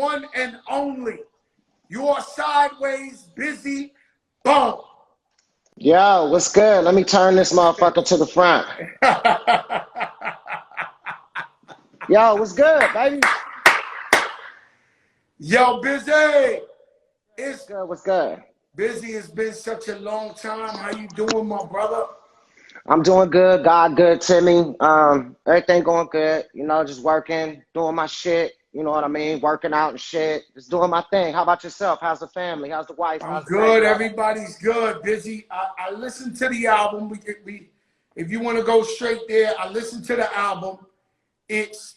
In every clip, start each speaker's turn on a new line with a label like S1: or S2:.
S1: one and only, your sideways Bizzy Bone.
S2: Yo, what's good? Let me turn this motherfucker to the front. Yo, what's good, baby?
S1: Yo, Bizzy.
S2: What's good? What's good?
S1: Bizzy, it's been such a long time. How you doing, my brother?
S2: I'm doing good. God good to me. Everything going good. You know, just working, doing my shit. You know what I mean? Working out and shit. Just doing my thing. How about yourself? How's the family? How's the wife?
S1: I'm
S2: How's the
S1: good.
S2: baby?
S1: Everybody's good. Bizzy. I listened to the album. If you want to go straight there, I listened to the album. It's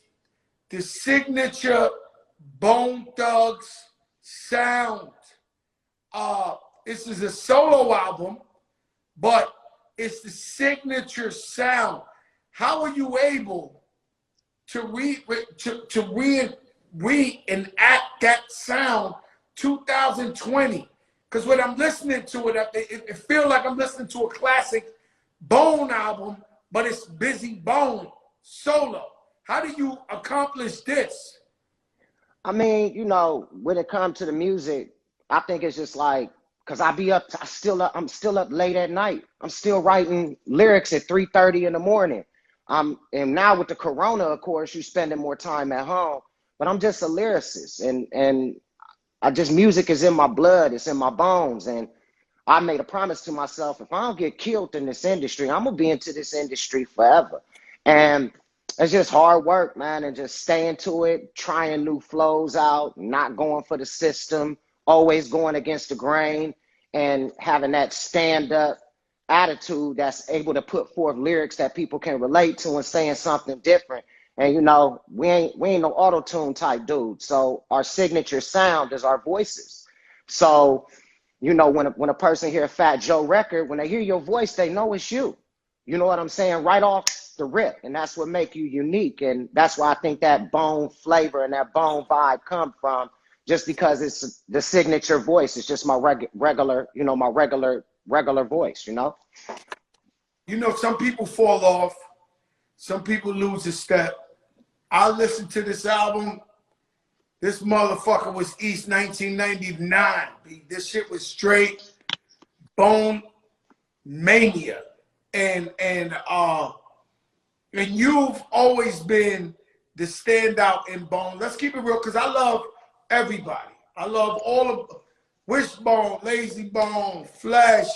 S1: the signature Bone Thugs sound. This is a solo album, but it's the signature sound. How are you able to reenact that sound 2020? Because when I'm listening to it, it feels like I'm listening to a classic Bone album, but it's Bizzy Bone solo. How do you accomplish this?
S2: I mean, you know, when it comes to the music, I think it's just like, cause I'm still up late at night. I'm still writing lyrics at 3:30 in the morning. And now with the corona, of course, you're spending more time at home. But I'm just a lyricist, and music is in my blood. It's in my bones, and I made a promise to myself: if I don't get killed in this industry, I'm gonna be into this industry forever. And it's just hard work, man, and just staying to it, trying new flows out, not going for the system, always going against the grain, and having that stand-up attitude that's able to put forth lyrics that people can relate to and saying something different. And you know, we ain't no auto-tune type dude. So our signature sound is our voices. So, you know, when a person hear a Fat Joe record, when they hear your voice, they know it's you. You know what I'm saying? Right off the rip. And that's what make you unique. And that's why I think that Bone flavor and that Bone vibe come from, just because it's the signature voice. It's just my regular voice, you know?
S1: You know, some people fall off. Some people lose a step. I listened to this album. This motherfucker was East 1999. This shit was straight Bone mania. And you've always been the standout in Bone. Let's keep it real, because I love everybody. I love all of Wishbone, Lazy Bone, Flesh,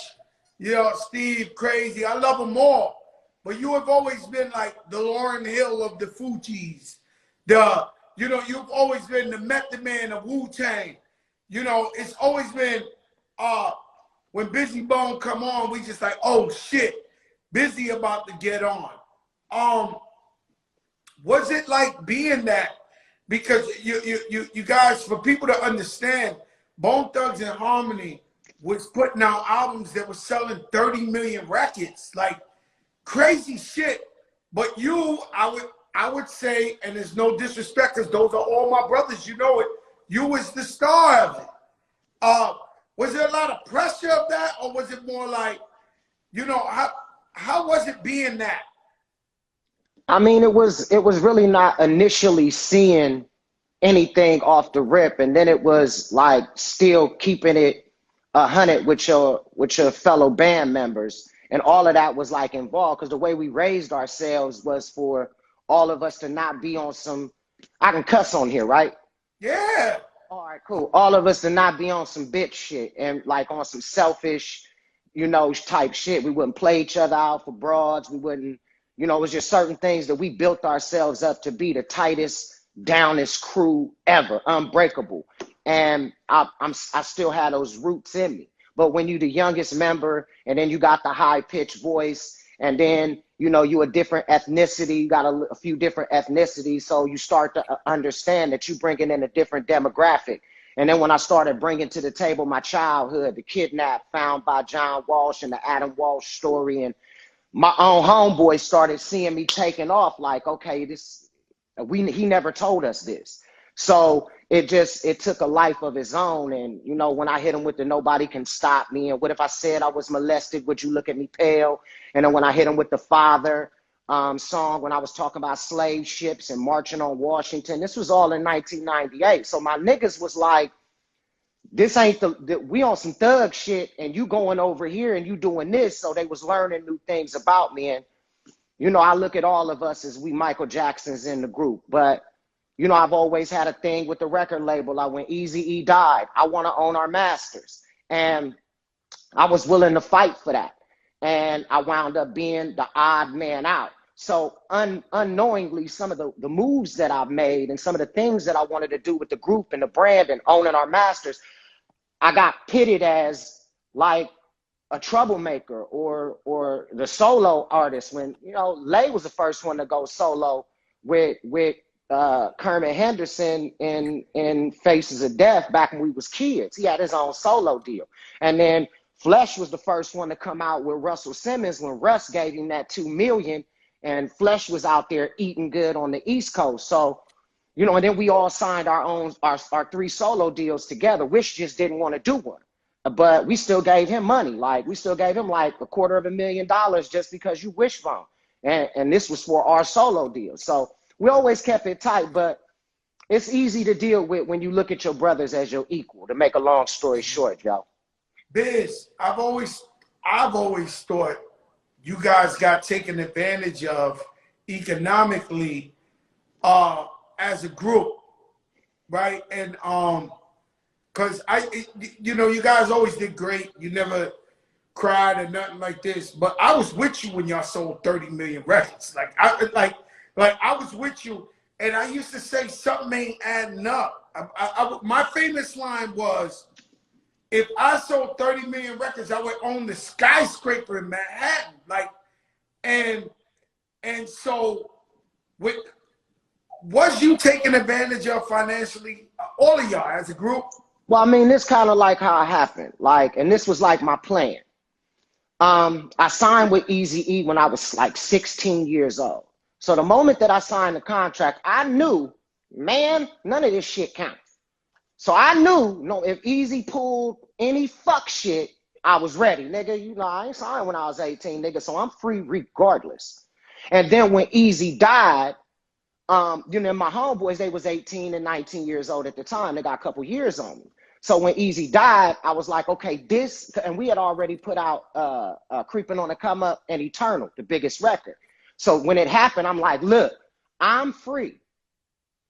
S1: you know, Steve, Crazy. I love them all. But you have always been like the Lauryn Hill of the Fugees. You know, you've always been the Method Man of Wu-Tang. You know, it's always been when Bizzy Bone come on, we just like, oh shit, Bizzy about to get on. Was it like being that? Because you guys, for people to understand, Bone Thugs and Harmony was putting out albums that were selling 30 million records, like crazy shit. But you, I would say, and there's no disrespect, because those are all my brothers, you know it, you was the star of it. Was there a lot of pressure of that, or was it more like, you know, how was it being that?
S2: I mean, it was really not initially seeing anything off the rip, and then it was like still keeping it 100 with your fellow band members, and all of that was like involved, because the way we raised ourselves was for all of us to not be on some, I can cuss on here, right?
S1: Yeah.
S2: All right, cool. All of us to not be on some bitch shit and like on some selfish, you know, type shit. We wouldn't play each other out for broads. We wouldn't, you know, it was just certain things that we built ourselves up to be the tightest, downest crew ever, unbreakable. And I still had those roots in me. But when you the youngest member, and then you got the high pitched voice, and then, you know, you a different ethnicity, you got a few different ethnicities. So you start to understand that you bringing in a different demographic. And then when I started bringing to the table my childhood, the kidnap found by John Walsh and the Adam Walsh story, and my own homeboy started seeing me taking off, like, okay, he never told us this. So it took a life of its own. And, you know, when I hit him with the nobody can stop me, and what if I said I was molested, would you look at me pale? And then when I hit him with the father, song when I was talking about slave ships and marching on Washington. This was all in 1998. So my niggas was like, this ain't we on some thug shit and you going over here and you doing this. So they was learning new things about me. And, you know, I look at all of us as we Michael Jacksons in the group. But, you know, I've always had a thing with the record label. Like when Eazy-E died, I want to own our masters. And I was willing to fight for that. And I wound up being the odd man out. So unknowingly, some of the moves that I've made and some of the things that I wanted to do with the group and the brand and owning our masters, I got pitted as like a troublemaker or the solo artist when, you know, Lay was the first one to go solo with Kermit Henderson in Faces of Death back when we was kids. He had his own solo deal. And then Flesh was the first one to come out with Russell Simmons when Russ gave him that $2 million and Flesh was out there eating good on the East Coast. So, you know, and then we all signed our 3 solo deals together. Wish just didn't want to do one, but we still gave him money. Like we still gave him like $250,000 just because you wish for him. And this was for our solo deal. So we always kept it tight, but it's easy to deal with when you look at your brothers as your equal, to make a long story short, yo.
S1: Biz, I've always thought you guys got taken advantage of economically as a group, right? And because you know, you guys always did great. You never cried or nothing like this. But I was with you when y'all sold 30 million records. Like I was with you, and I used to say something ain't adding up. My famous line was, if I sold 30 million records, I would own the skyscraper in Manhattan. Like, and so, was you taken advantage of financially, all of y'all as a group?
S2: Well, I mean, this kind of like how it happened. Like, and this was like my plan. I signed with Eazy-E when I was like 16 years old. So the moment that I signed the contract, I knew, man, none of this shit counts. So I knew, no, if Eazy pulled any fuck shit, I was ready, nigga. You know, I ain't signed when I was 18, nigga, so I'm free regardless. And then when Eazy died, you know, my homeboys, they was 18 and 19 years old at the time. They got a couple years on me. So when Eazy died, I was like, okay, this, and we had already put out Creeping on the Come Up and Eternal, the biggest record. So when it happened, I'm like, look, I'm free.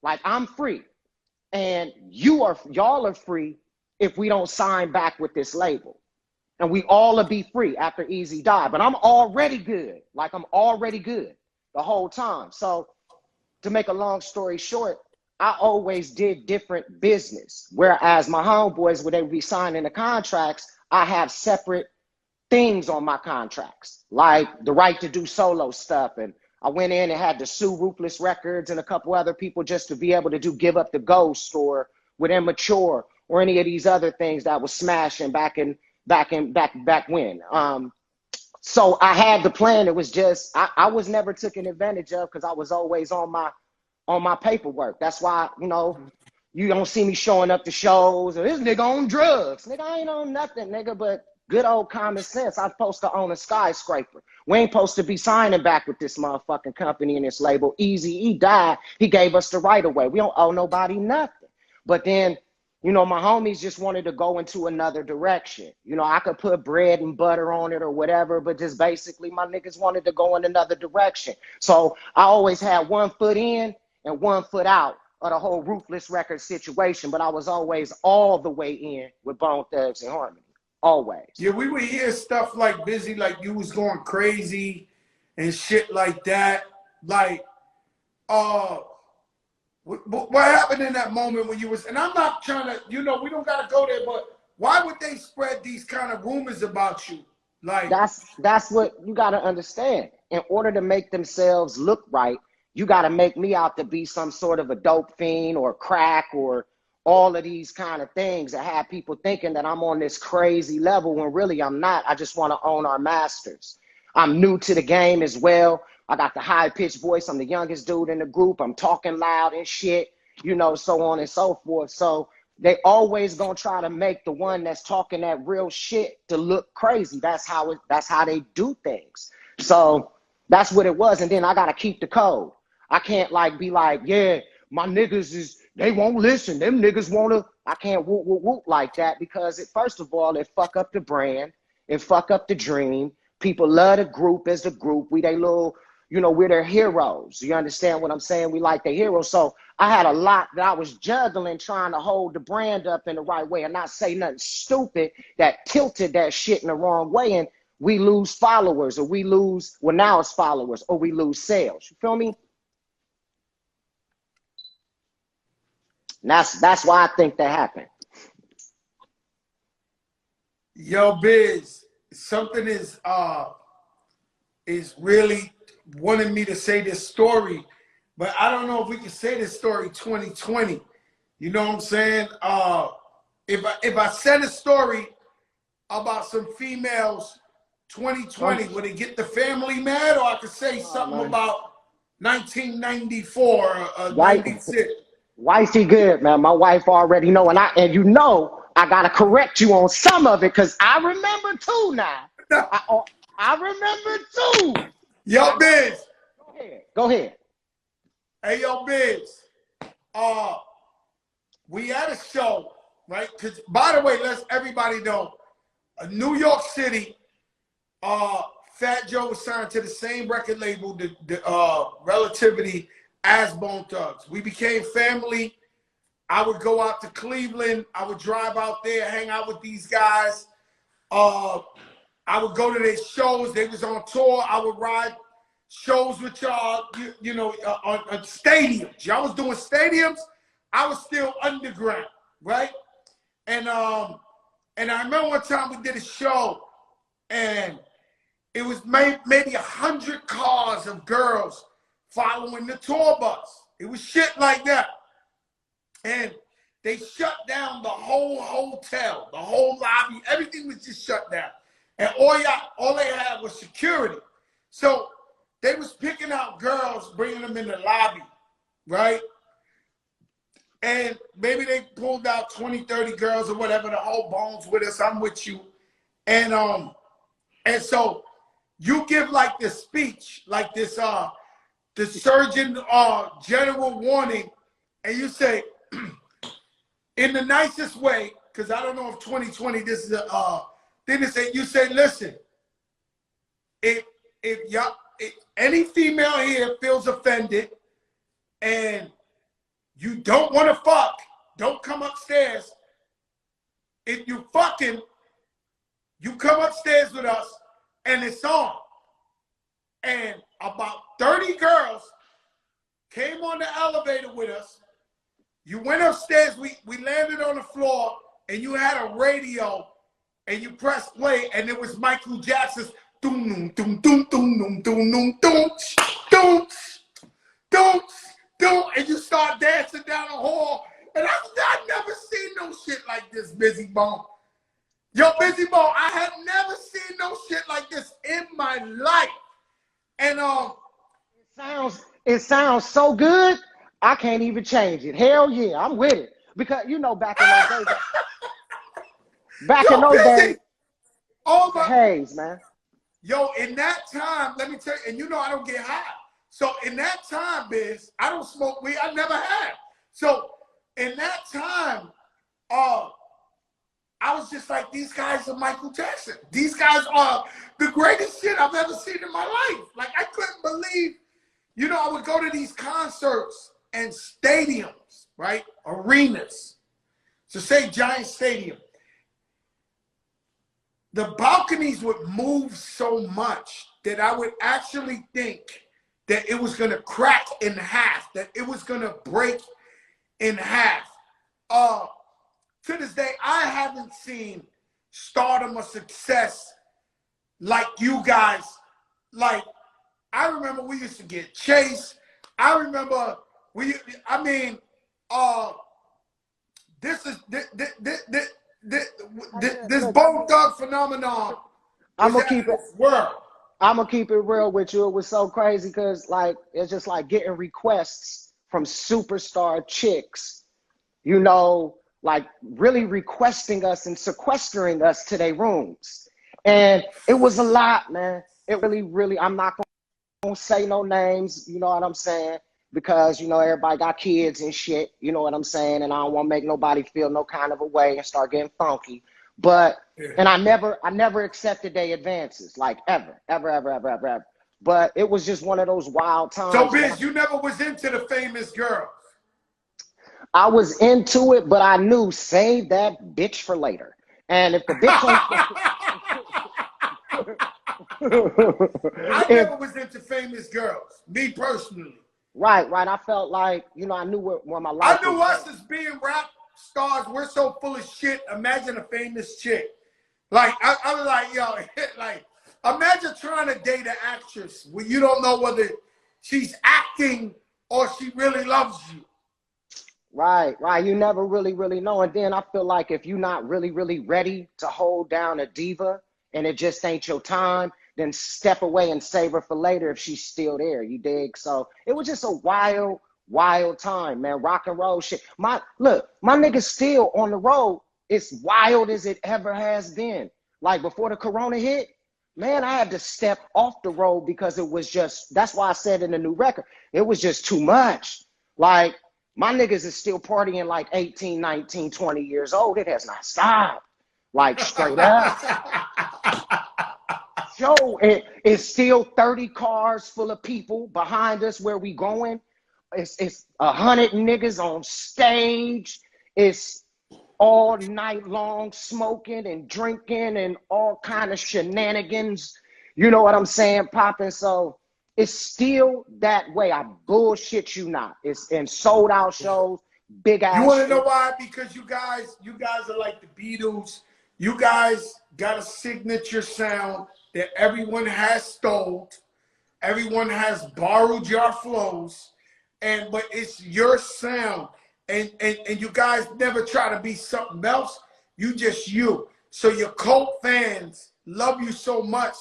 S2: Like, I'm free. And y'all are free if we don't sign back with this label. And we all will be free after Eazy died. But I'm already good. Like, I'm already good the whole time. So to make a long story short, I always did different business. Whereas my homeboys, when they would be signing the contracts, I have separate things on my contracts, like the right to do solo stuff. And I went in and had to sue Ruthless Records and a couple other people just to be able to do Give Up the Ghost or with Immature or any of these other things that was smashing back when. So I had the plan. It was just, I was never taken advantage of because I was always on my paperwork. That's why, you know, you don't see me showing up to shows or this nigga on drugs. Nigga, I ain't on nothing, nigga, but good old common sense. I'm supposed to own a skyscraper. We ain't supposed to be signing back with this motherfucking company and this label. Eazy-E died. He gave us the right of way. We don't owe nobody nothing. But then, you know, my homies just wanted to go into another direction. You know, I could put bread and butter on it or whatever, but just basically my niggas wanted to go in another direction. So I always had one foot in and one foot out of the whole Ruthless Records situation, but I was always all the way in with Bone Thugs and Harmony. Always. Yeah,
S1: we would hear stuff like Bizzy, like you was going crazy and shit like that. Like, what happened in that moment when you was, and I'm not trying to, you know, we don't got to go there, but why would they spread these kind of rumors about you? Like,
S2: that's what you got to understand. In order to make themselves look right, you got to make me out to be some sort of a dope fiend or crack or all of these kind of things that have people thinking that I'm on this crazy level when really I'm not. I just want to own our masters. I'm new to the game as well. I got the high-pitched voice. I'm the youngest dude in the group. I'm talking loud and shit, you know, so on and so forth. So they always gonna try to make the one that's talking that real shit to look crazy. That's how they do things. So That's what it was. And then I gotta keep the code. I can't like be like, yeah, my niggas is they won't listen. Them niggas wanna. I can't whoop whoop whoop like that because it first of all it fuck up the brand, it fuck up the dream. People love the group as the group. We they little, you know, we're their heroes. You understand what I'm saying? We like the heroes. So I had a lot that I was juggling trying to hold the brand up in the right way and not say nothing stupid that tilted that shit in the wrong way. And we lose followers or we lose, well, now it's followers or we lose sales. You feel me? And that's why I think that happened.
S1: Yo, Biz, something is really wanting me to say this story, but I don't know if we can say this story 2020. You know what I'm saying? If I said a story about some females 2020, would it get the family mad? Or I could say something about 1994 or 96.
S2: Wifey good, man. My wife already know, and you know I gotta correct you on some of it because I remember too now. I remember too.
S1: Yo, Biz.
S2: Go ahead.
S1: Hey, yo, Biz. We had a show, right? Because by the way, let's everybody know, New York City. Fat Joe was signed to the same record label, the Relativity, as Bone Thugs. We became family. I would go out to Cleveland. I would drive out there, hang out with these guys. I would go to their shows. They was on tour. I would ride shows with y'all, you know, on stadiums. Y'all was doing stadiums. I was still underground, right? And I remember one time we did a show, and it was maybe 100 cars of girls following the tour bus. It was shit like that. And they shut down the whole hotel, the whole lobby. Everything was just shut down. And all they had was security. So they was picking out girls, bringing them in the lobby, right? And maybe they pulled out 20, 30 girls or whatever. The whole Bones with us. I'm with you. And so you give like this speech, like this the Surgeon General warning, and you say, in the nicest way, because I don't know if 2020 this is a thing to say. You say, listen, if any female here feels offended and you don't want to fuck, don't come upstairs. If you fucking, you come upstairs with us and it's on. And about 30 girls came on the elevator with us. You went upstairs, we landed on the floor, and you had a radio, and you pressed play, and it was Michael Jackson's doom doom doom doom doom doom doom doom doom doom, and you start dancing down the hall. And I've never seen no shit like this, Bizzy Bone. Yo, Bizzy Bone, I have never seen no shit like this in my life. And
S2: it sounds so good, I can't even change it. Hell yeah, I'm with it. Because you know back in those days. In those days.
S1: Oh my
S2: Haze, man.
S1: Yo, in that time, let me tell you, and you know I don't get high. So in that time, Biz, I don't smoke weed. I never had. So in that time, I was just like, these guys are Michael Jackson. These guys are the greatest shit I've ever seen in my life. Like, I couldn't believe, you know, I would go to these concerts and stadiums, right? Arenas. So say Giant Stadium. The balconies would move so much that I would actually think that it was going to crack in half, that it was going to break in half. To this day, I haven't seen stardom or success like you guys. Like, I remember we used to get chased. I remember this Bone Thug phenomenon.
S2: I'm gonna keep it real with you. It was so crazy because like it's just like getting requests from superstar chicks, you know, like really requesting us and sequestering us to their rooms. And it was a lot, man. It really, I'm not gonna won't say no names, you know what I'm saying? Because, you know, everybody got kids and shit, you know what I'm saying? And I don't want to make nobody feel no kind of a way and start getting funky. But,
S1: Yeah.
S2: and I never accepted their advances, like ever. But it was just one of those wild times.
S1: So, Biz, you never was into the famous girls.
S2: I was into it, but I knew save that bitch for later. And if the bitch
S1: I never was into famous girls, me personally.
S2: Right. I felt like, you know, I knew where my life
S1: I knew
S2: was
S1: us as being rap stars, we're so full of shit. Imagine a famous chick. Like, I was like, yo, like, imagine trying to date an actress when you don't know whether she's acting or she really loves you.
S2: Right. You never really know. And then I feel like if you're not really ready to hold down a diva and it just ain't your time, then step away and save her for later if she's still there. You dig? So it was just a wild time, man. Rock and roll shit. My nigga's still on the road. It's wild as it ever has been. Like before the corona hit, man, I had to step off the road because it was just, that's why I said in the new record, it was just too much. Like, my niggas is still partying like 18, 19, 20 years old. It has not stopped. Like straight up. Yo, it's still 30 cars full of people behind us where we going. It's 100 niggas on stage. It's all night long smoking and drinking and all kind of shenanigans. You know what I'm saying? Popping. So it's still that way. I bullshit you not. It's in sold out shows, big ass.
S1: You want to know why? Because you guys are like the Beatles. You guys got a signature sound that everyone has stole. Everyone has borrowed your flows, but it's your sound. And you guys never try to be something else. You just you. So your cult fans love you so much,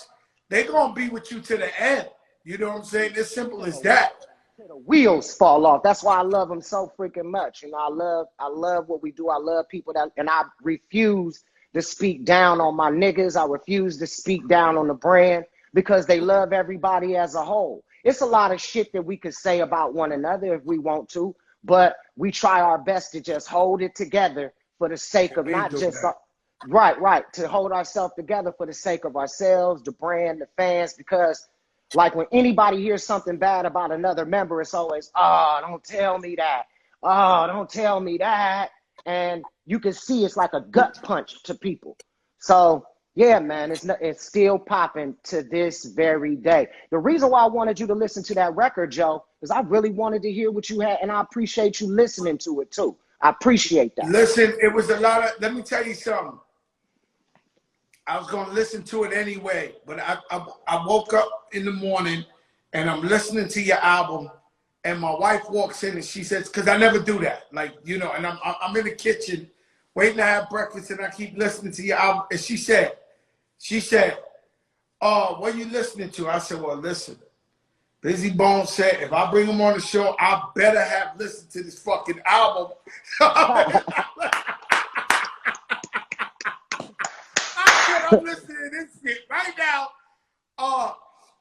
S1: they're gonna be with you to the end. You know what I'm saying? As simple as that.
S2: The wheels fall off. That's why I love them so freaking much. You know, I love what we do. I love people and I refuse to speak down on my niggas. I refuse to speak down on the brand because they love everybody as a whole. It's a lot of shit that we could say about one another if we want to, but we try our best to just hold it together for the sake of not just right, to hold ourselves together for the sake of ourselves, the brand, the fans, because like when anybody hears something bad about another member, it's always, oh, don't tell me that. Oh, don't tell me that. And you can see it's like a gut punch to people. So yeah, man, it's still popping to this very day. The reason why I wanted you to listen to that record, Joe, is I really wanted to hear what you had, and I appreciate you listening to it too. I appreciate that.
S1: Listen, it was a lot of, let me tell you something. I was going to listen to it anyway, but I woke up in the morning and I'm listening to your album, and my wife walks in and she says, because I never do that, like, you know, and I'm in the kitchen waiting to have breakfast and I keep listening to your album, and she said, oh, what are you listening to? I said, well, listen, Bizzy Bone said, if I bring him on the show, I better have listened to this fucking album. I'm listening to this shit right now.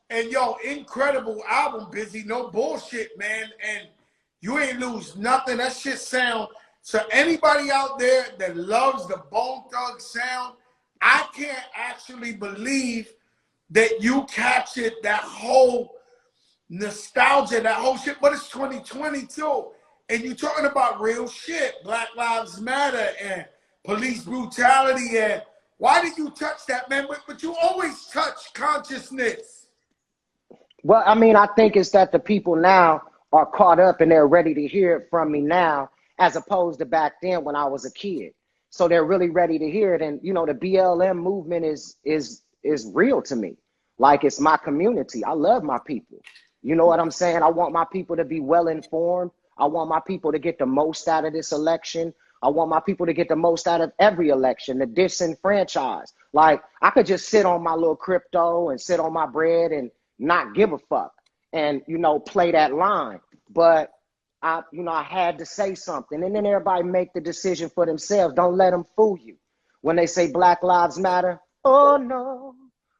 S1: And yo, incredible album, Bizzy. No bullshit, man. And you ain't lose nothing. That shit sound. So anybody out there that loves the Bone Thug sound, I can't actually believe that you captured that whole nostalgia, that whole shit. But it's 2022. And you're talking about real shit. Black Lives Matter and police brutality. And why did you touch that, man? But you always touch consciousness.
S2: Well, I mean, I think it's that the people now are caught up and they're ready to hear it from me now, as opposed to back then when I was a kid. So they're really ready to hear it. And, you know, the BLM movement is real to me. Like, it's my community. I love my people. You know what I'm saying? I want my people to be well informed. I want my people to get the most out of this election. I want my people to get the most out of every election, the disenfranchised. Like, I could just sit on my little crypto and sit on my bread and not give a fuck and, you know, play that line. But I had to say something, and then everybody make the decision for themselves. Don't let them fool you. When they say Black Lives Matter, oh no,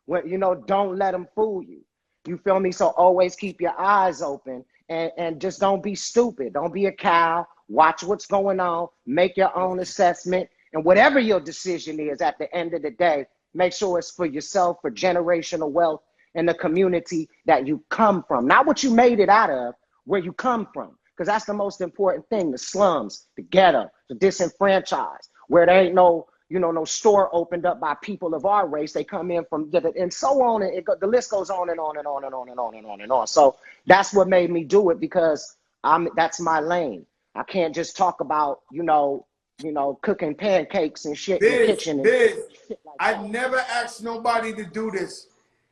S2: when, you know, don't let them fool you. You feel me? So always keep your eyes open and just don't be stupid. Don't be a cow. Watch what's going on. Make your own assessment. And whatever your decision is at the end of the day, make sure it's for yourself, for generational wealth and the community that you come from. Not what you made it out of, where you come from. Because that's the most important thing. The slums, the ghetto, the disenfranchised, where there ain't no, you know, no store opened up by people of our race. They come in from, and so on. And the list goes on and on and on and on and on and on and on. So that's what made me do it, because that's my lane. I can't just talk about, you know, cooking pancakes and shit in the kitchen.
S1: Shit like I never asked nobody to do this.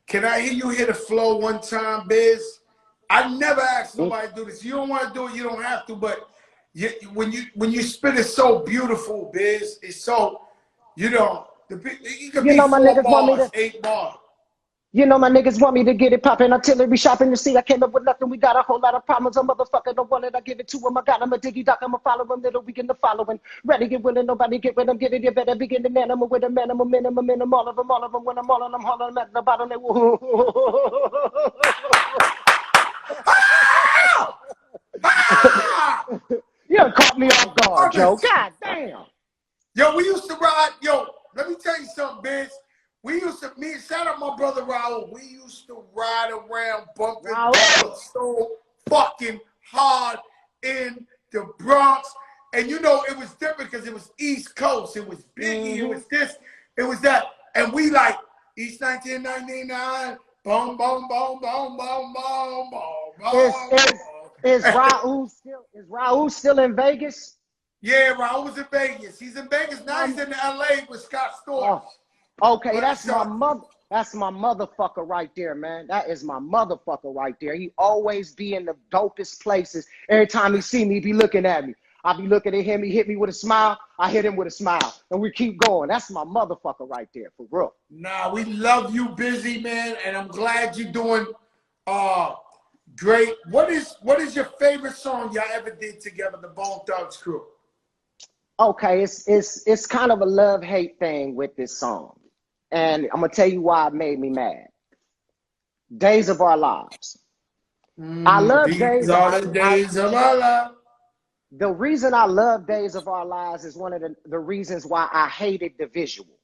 S1: Can I hear you hit a flow one time, Biz? I never asked nobody to do this. You don't want to do it, you don't have to. But when you spit it so beautiful, Biz, it's so, you know, you can be
S2: my
S1: 4
S2: niggas
S1: bars,
S2: want me to,
S1: 8 bars.
S2: You know my niggas want me to get it poppin', artillery shopping. You see, I came up with nothing. We got a whole lot of problems. A motherfucker don't want it. I give it to him. I got him a diggy doc. I'm a follow him. Little weekend the following. Ready, get willing. Nobody get with him. Get it. You better begin the man. I'm with a man. I'm a minimum. All of them. When I'm all on them, hollering them at the bottom. They You done caught me off guard, Joe. God damn.
S1: Yo, we used to ride. Yo, let me tell you something, Biz. We used to, shout out my brother Raul. We used to ride around bumping so fucking hard in the Bronx. And you know, it was different because it was East Coast. It was Biggie. It was this. It was that. And we like, East 1999. Boom, boom, boom, boom, boom, boom, boom, boom.
S2: Is Raul still in Vegas?
S1: Yeah, Raul was in Vegas. He's in Vegas. Now he's in LA with Scott Storch.
S2: Okay, that's my mother. That's my motherfucker right there, man. That is my motherfucker right there. He always be in the dopest places. Every time he see me, he be looking at me. I be looking at him. He hit me with a smile. I hit him with a smile, and we keep going. That's my motherfucker right there, for real.
S1: Nah, we love you, Bizzy, man, and I'm glad you're doing great. What is your favorite song y'all ever did together, the Bone Thugs crew?
S2: Okay, it's kind of a love-hate thing with this song. And I'm going to tell you why it made me mad. Days of Our Lives. I love Days of
S1: Our Lives.
S2: The reason I love Days of Our Lives is one of the reasons why I hated the visual.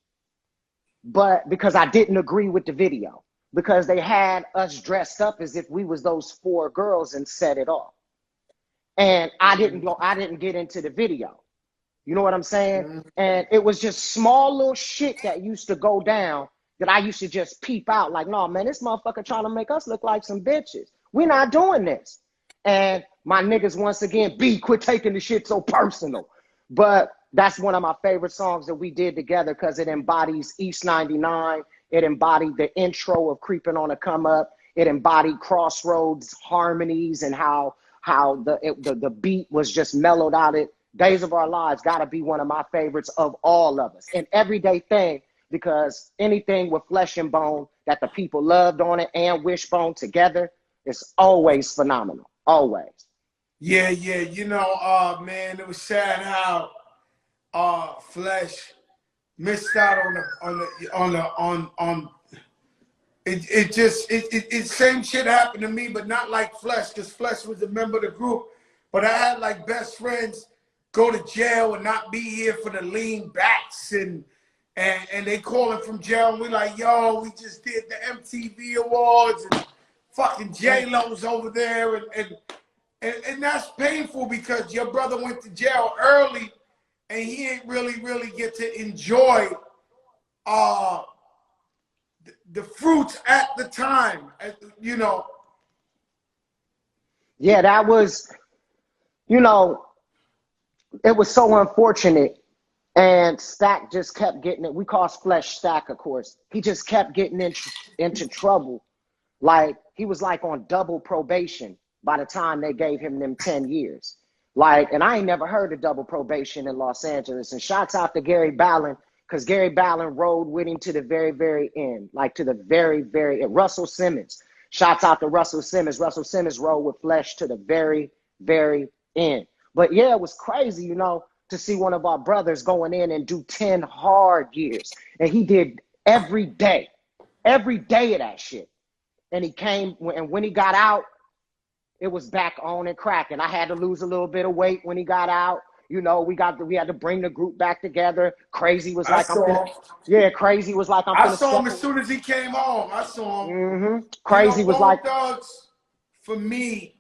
S2: But because I didn't agree with the video. Because they had us dressed up as if we was those 4 girls and set it off. And I didn't get into the video. You know what I'm saying? And it was just small little shit that used to go down that I used to just peep out like, no, man, this motherfucker trying to make us look like some bitches. We're not doing this. And my niggas, once again, quit taking the shit so personal. But that's one of my favorite songs that we did together because it embodies East 99. It embodied the intro of Creeping on a Come Up. It embodied Crossroads harmonies and how the beat was just mellowed out. Days of Our Lives got to be one of my favorites of all of us. An everyday thing, because anything with flesh and bone that the people loved on it and Wishbone together is always phenomenal. Always.
S1: Yeah. You know, man, it was sad how Flesh missed out on it same shit happened to me, but not like Flesh, because Flesh was a member of the group. But I had like best friends go to jail and not be here for the lean backs and they calling from jail and we like, yo, we just did the MTV Awards and fucking J-Lo's over there and that's painful because your brother went to jail early and he ain't really get to enjoy the fruits at the time, you know.
S2: Yeah, that was, you know, it was so unfortunate. And Stack just kept getting it. We call Flesh Stack, of course. He just kept getting into trouble. Like, he was like on double probation by the time they gave him them 10 years. Like, and I ain't never heard of double probation in Los Angeles. And shouts out to Gary Ballin, because Gary Ballin rode with him to the very, very end. Like, to the very, very end. Russell Simmons. Shouts out to Russell Simmons. Russell Simmons rode with Flesh to the very, very end. But yeah, it was crazy, you know, to see one of our brothers going in and do 10 hard years. And he did every day of that shit. and he came, and when he got out, it was back on and cracking. I had to lose a little bit of weight when he got out. You know, we had to bring the group back together. Crazy was like, Crazy was like, I'm
S1: I
S2: finna
S1: saw
S2: step
S1: him as soon as he came home. I saw him.
S2: Crazy was
S1: Bone
S2: like,
S1: Thugs, for me,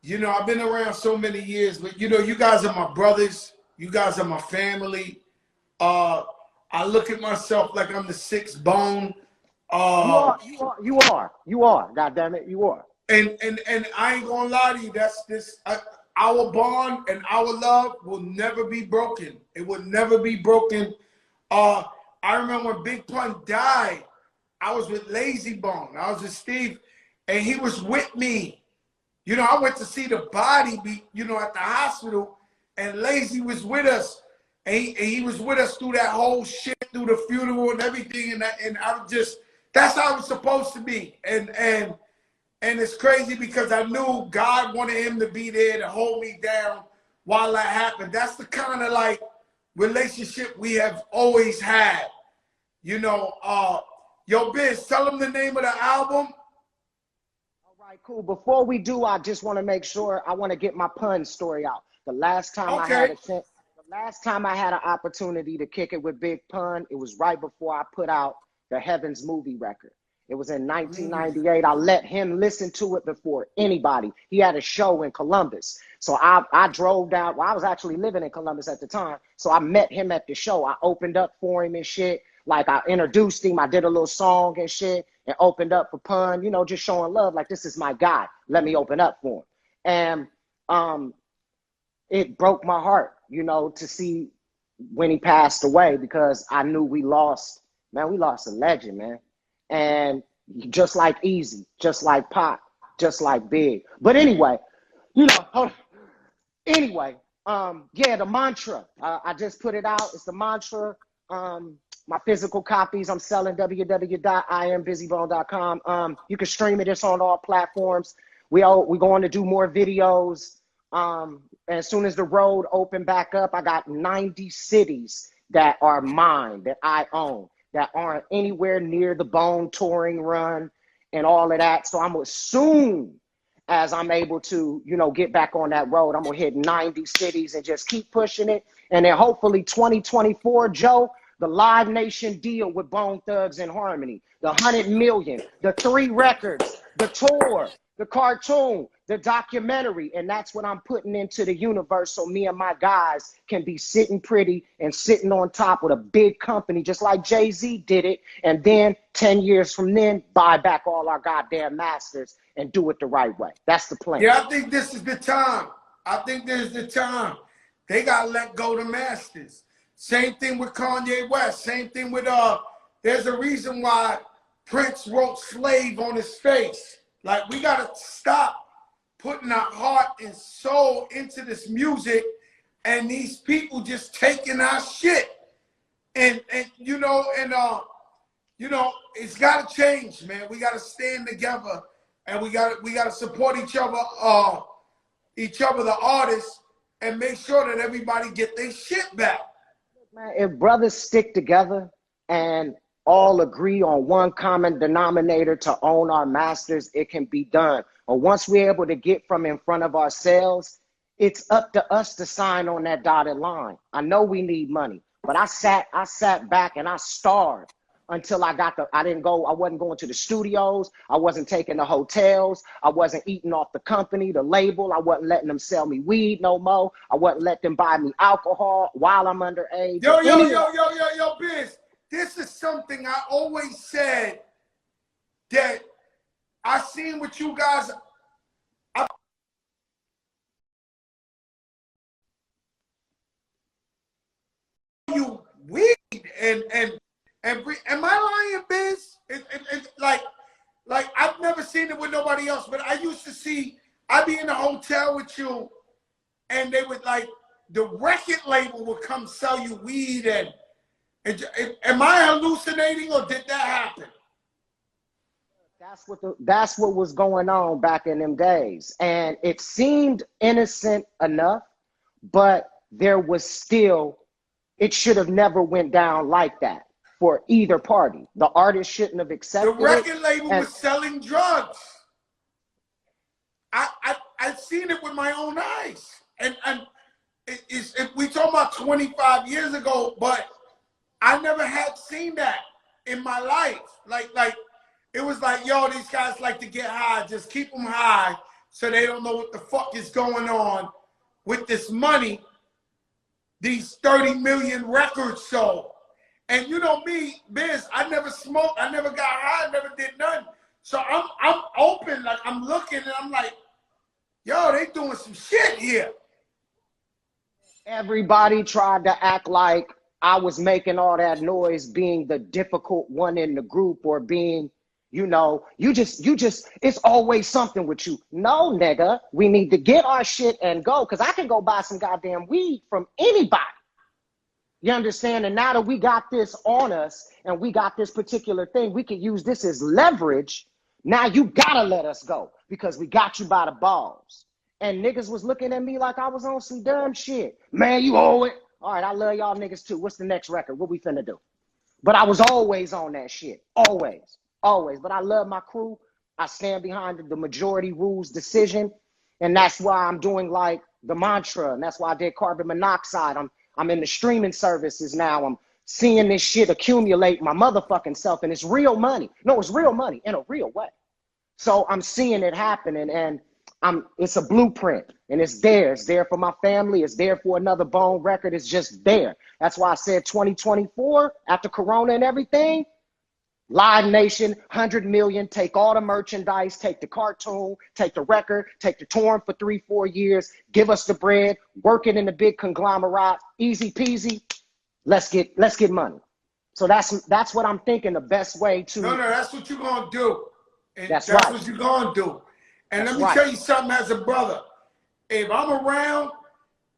S1: I've been around so many years, but you guys are my brothers. You guys are my family. I look at myself like I'm the sixth bone.
S2: you are. God damn it, you are.
S1: And I ain't gonna lie to you. That's this. Our bond and our love will never be broken. It will never be broken. I remember when Big Pun died. I was with Lazy Bone. I was with Steve, and he was with me. I went to see the body be, at the hospital, and Lazy was with us. And he was with us through that whole shit, through the funeral and everything. And I just, that's how it was supposed to be. And it's crazy because I knew God wanted him to be there to hold me down while that happened. That's the kind of like relationship we have always had. Yo, Biz, tell them the name of the album.
S2: All right, cool. Before we do, I just want to make sure, I want to get my pun story out. The last time I had an opportunity to kick it with Big Pun, it was right before I put out the Heavens movie record. It was in 1998. I let him listen to it before anybody. He had a show in Columbus. So I drove down. Well, I was actually living in Columbus at the time. So I met him at the show. I opened up for him and shit. Like, I introduced him. I did a little song and shit and opened up for Pun, just showing love. Like, this is my guy. Let me open up for him. And it broke my heart, to see when he passed away, because I knew we lost a legend, man. And just like Easy, just like Pop, just like Big. But anyway, the mantra. I just put it out. It's the mantra. My physical copies, I'm selling www.iambizybone.com. You can stream it. It's on all platforms. We're going to do more videos. As soon as the road open back up, I got 90 cities that are mine, that I own, that aren't anywhere near the Bone touring run and all of that. So as soon as I'm able to, get back on that road, I'm going to hit 90 cities and just keep pushing it. And then hopefully 2024, Joe, the Live Nation deal with Bone Thugs and Harmony, the 100 million, the 3 records, the tour, the cartoon, the documentary, and that's what I'm putting into the universe, so me and my guys can be sitting pretty and sitting on top with a big company, just like Jay-Z did it, and then 10 years from then, buy back all our goddamn masters and do it the right way. That's the plan.
S1: Yeah, I think this is the time. I think this is the time. They got to let go the masters. Same thing with Kanye West. Same thing with, there's a reason why Prince wrote Slave on his face. Like, we got to stop putting our heart and soul into this music, and these people just taking our shit. And it's got to change, man. We got to stand together, and we got to support each other, the artists, and make sure that everybody get their shit back.
S2: Man, if brothers stick together and all agree on one common denominator to own our masters, it can be done. Or once we're able to get from in front of ourselves, it's up to us to sign on that dotted line. I know we need money, but I sat back and I starved until I wasn't going to the studios. I wasn't taking the hotels. I wasn't eating off the company, the label. I wasn't letting them sell me weed no more. I wasn't letting them buy me alcohol while I'm underage.
S1: Yo, Biz. This is something I always said, that I seen with you guys. You weed and am I lying, Biz? It's like I've never seen it with nobody else, but I used to see. I'd be in a hotel with you, and they would the record label would come sell you weed and. Am I hallucinating, or did that happen?
S2: That's what was going on back in them days, and it seemed innocent enough, but there was still, it should have never went down like that. for either party. The artist shouldn't have
S1: The
S2: accepted it.
S1: record label
S2: And
S1: was selling drugs. I've seen it with my own eyes. And if we talk about 25 years ago, but I never had seen that in my life. Like it was like, yo, these guys like to get high. Just keep them high so they don't know what the fuck is going on with this money. These 30 million records sold. And you know me, Biz, I never smoked, I never got high, I never did nothing. So I'm open, like I'm looking and I'm like, yo, they doing some shit here.
S2: everybody tried to act like I was making all that noise being the difficult one in the group, or being, you know, you just, it's always something with you. No, nigga, we need to get our shit and go, because I can go buy some goddamn weed from anybody. You understand? And now that we got this on us and we got this particular thing, we can use this as leverage. Now you gotta let us go because we got you by the balls. And niggas was looking at me like I was on some dumb shit. Man, you owe it. All right, I love y'all niggas too. What's the next record? What we finna do? But I was always on that shit. Always. Always. But I love my crew. I stand behind the majority rules decision. And that's why I'm doing like the mantra. And that's why I did carbon monoxide. I'm in the streaming services now. I'm seeing this shit accumulate my motherfucking self. And it's real money. No, it's real money in a real way. So I'm seeing it happening, and it's a blueprint, and it's there. It's there for my family. It's there for another Bone record. It's just there. That's why I said 2024, after Corona and everything, Live Nation, 100 million, take all the merchandise, take the cartoon, take the record, take the torn for 3-4 years, give us the bread, work it in the big conglomerate, easy peasy, let's get money. So that's what I'm thinking, the best way to.
S1: No, that's what you're gonna do. And
S2: that's
S1: right. What
S2: what
S1: you're gonna do. And
S2: that's
S1: let me tell you something as a brother. If I'm around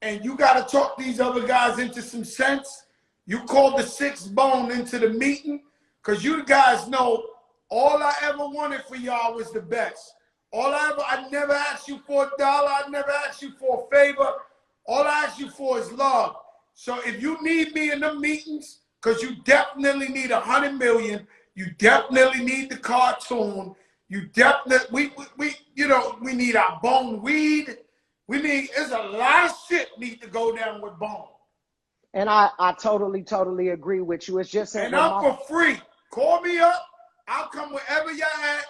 S1: and you gotta talk these other guys into some sense, you call the 6th Bone into the meeting. Because you guys know all I ever wanted for y'all was the best. I never asked you for $1. I never asked you for a favor. All I asked you for is love. So if you need me in the meetings, because you definitely need 100 million, you definitely need the cartoon, you definitely, we need our Bone weed. There's a lot of shit need to go down with Bone.
S2: And I totally agree with you. It's just
S1: and I'm for free. Call me up. I'll come wherever you're at.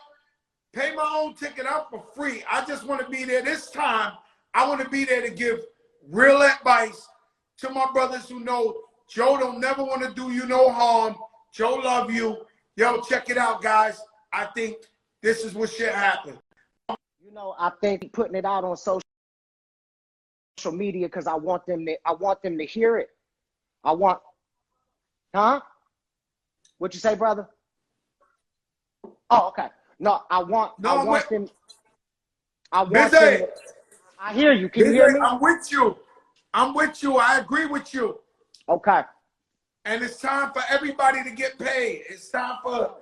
S1: Pay my own ticket. I'm for free. I just want to be there this time. I want to be there to give real advice to my brothers who know Joe don't never want to do you no harm. Joe love you. Yo, check it out, guys. I think this is what should happen.
S2: You know, I think putting it out on social media because I want them to hear it. Huh? What you say, brother? Oh, okay. No, I want them.
S1: Bizzy.
S2: I hear you. Can
S1: Bizzy,
S2: you hear me?
S1: I'm with you. I agree with you.
S2: Okay.
S1: And it's time for everybody to get paid. It's time for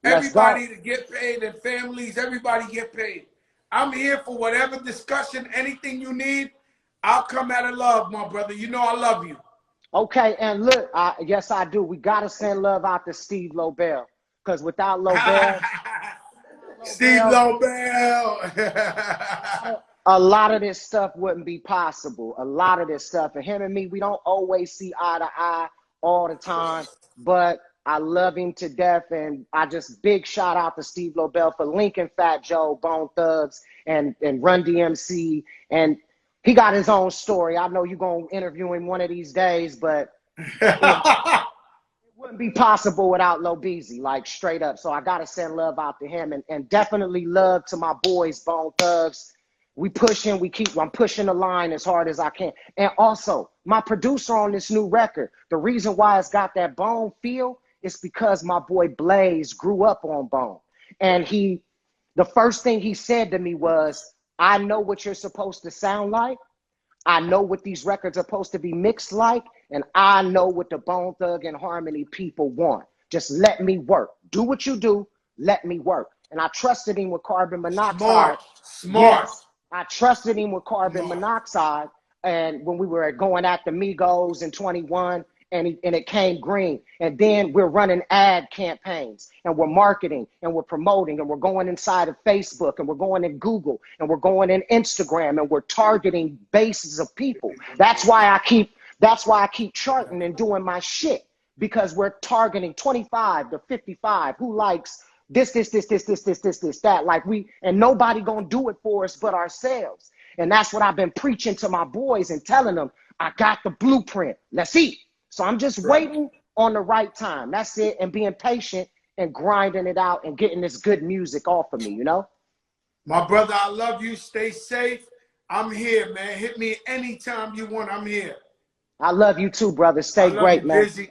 S1: everybody to get paid, and families, everybody get paid. I'm here for whatever discussion, anything you need. I'll come out of love, my brother. You know I love you.
S2: Okay, and look, yes, I do. We got to send love out to Steve Lobel, because without Lobel,
S1: Steve Lobel,
S2: a lot of this stuff wouldn't be possible. A lot of this stuff. And him and me, we don't always see eye to eye all the time, but I love him to death. And I just big shout out to Steve Lobel for linking Fat Joe, Bone Thugs, and Run DMC. And he got his own story. I know you're going to interview him one of these days, but it wouldn't be possible without Lil Bizzy, like straight up. So I got to send love out to him, and definitely love to my boys, Bone Thugs. I'm pushing the line as hard as I can. And also, my producer on this new record, the reason why it's got that Bone feel is because my boy Blaze grew up on Bone. And the first thing he said to me was, I know what you're supposed to sound like. I know what these records are supposed to be mixed like. And I know what the Bone Thug and Harmony people want. Just let me work. Do what you do. Let me work. And I trusted him with carbon monoxide.
S1: Smart.
S2: Yes, I trusted him with carbon monoxide. And when we were going at the Migos in 21, and it came green. And then we're running ad campaigns and we're marketing and we're promoting and we're going inside of Facebook and we're going in Google and we're going in Instagram and we're targeting bases of people. That's why I keep charting and doing my shit, because we're targeting 25 to 55 who likes this, that. Like and nobody gonna do it for us but ourselves. And that's what I've been preaching to my boys and telling them, I got the blueprint. Let's eat. So I'm just waiting on the right time. That's it. And being patient and grinding it out and getting this good music off of me, you know?
S1: My brother, I love you. Stay safe. I'm here, man. Hit me anytime you want. I'm here.
S2: I love you too, brother. Stay great, man.
S1: Bizzy.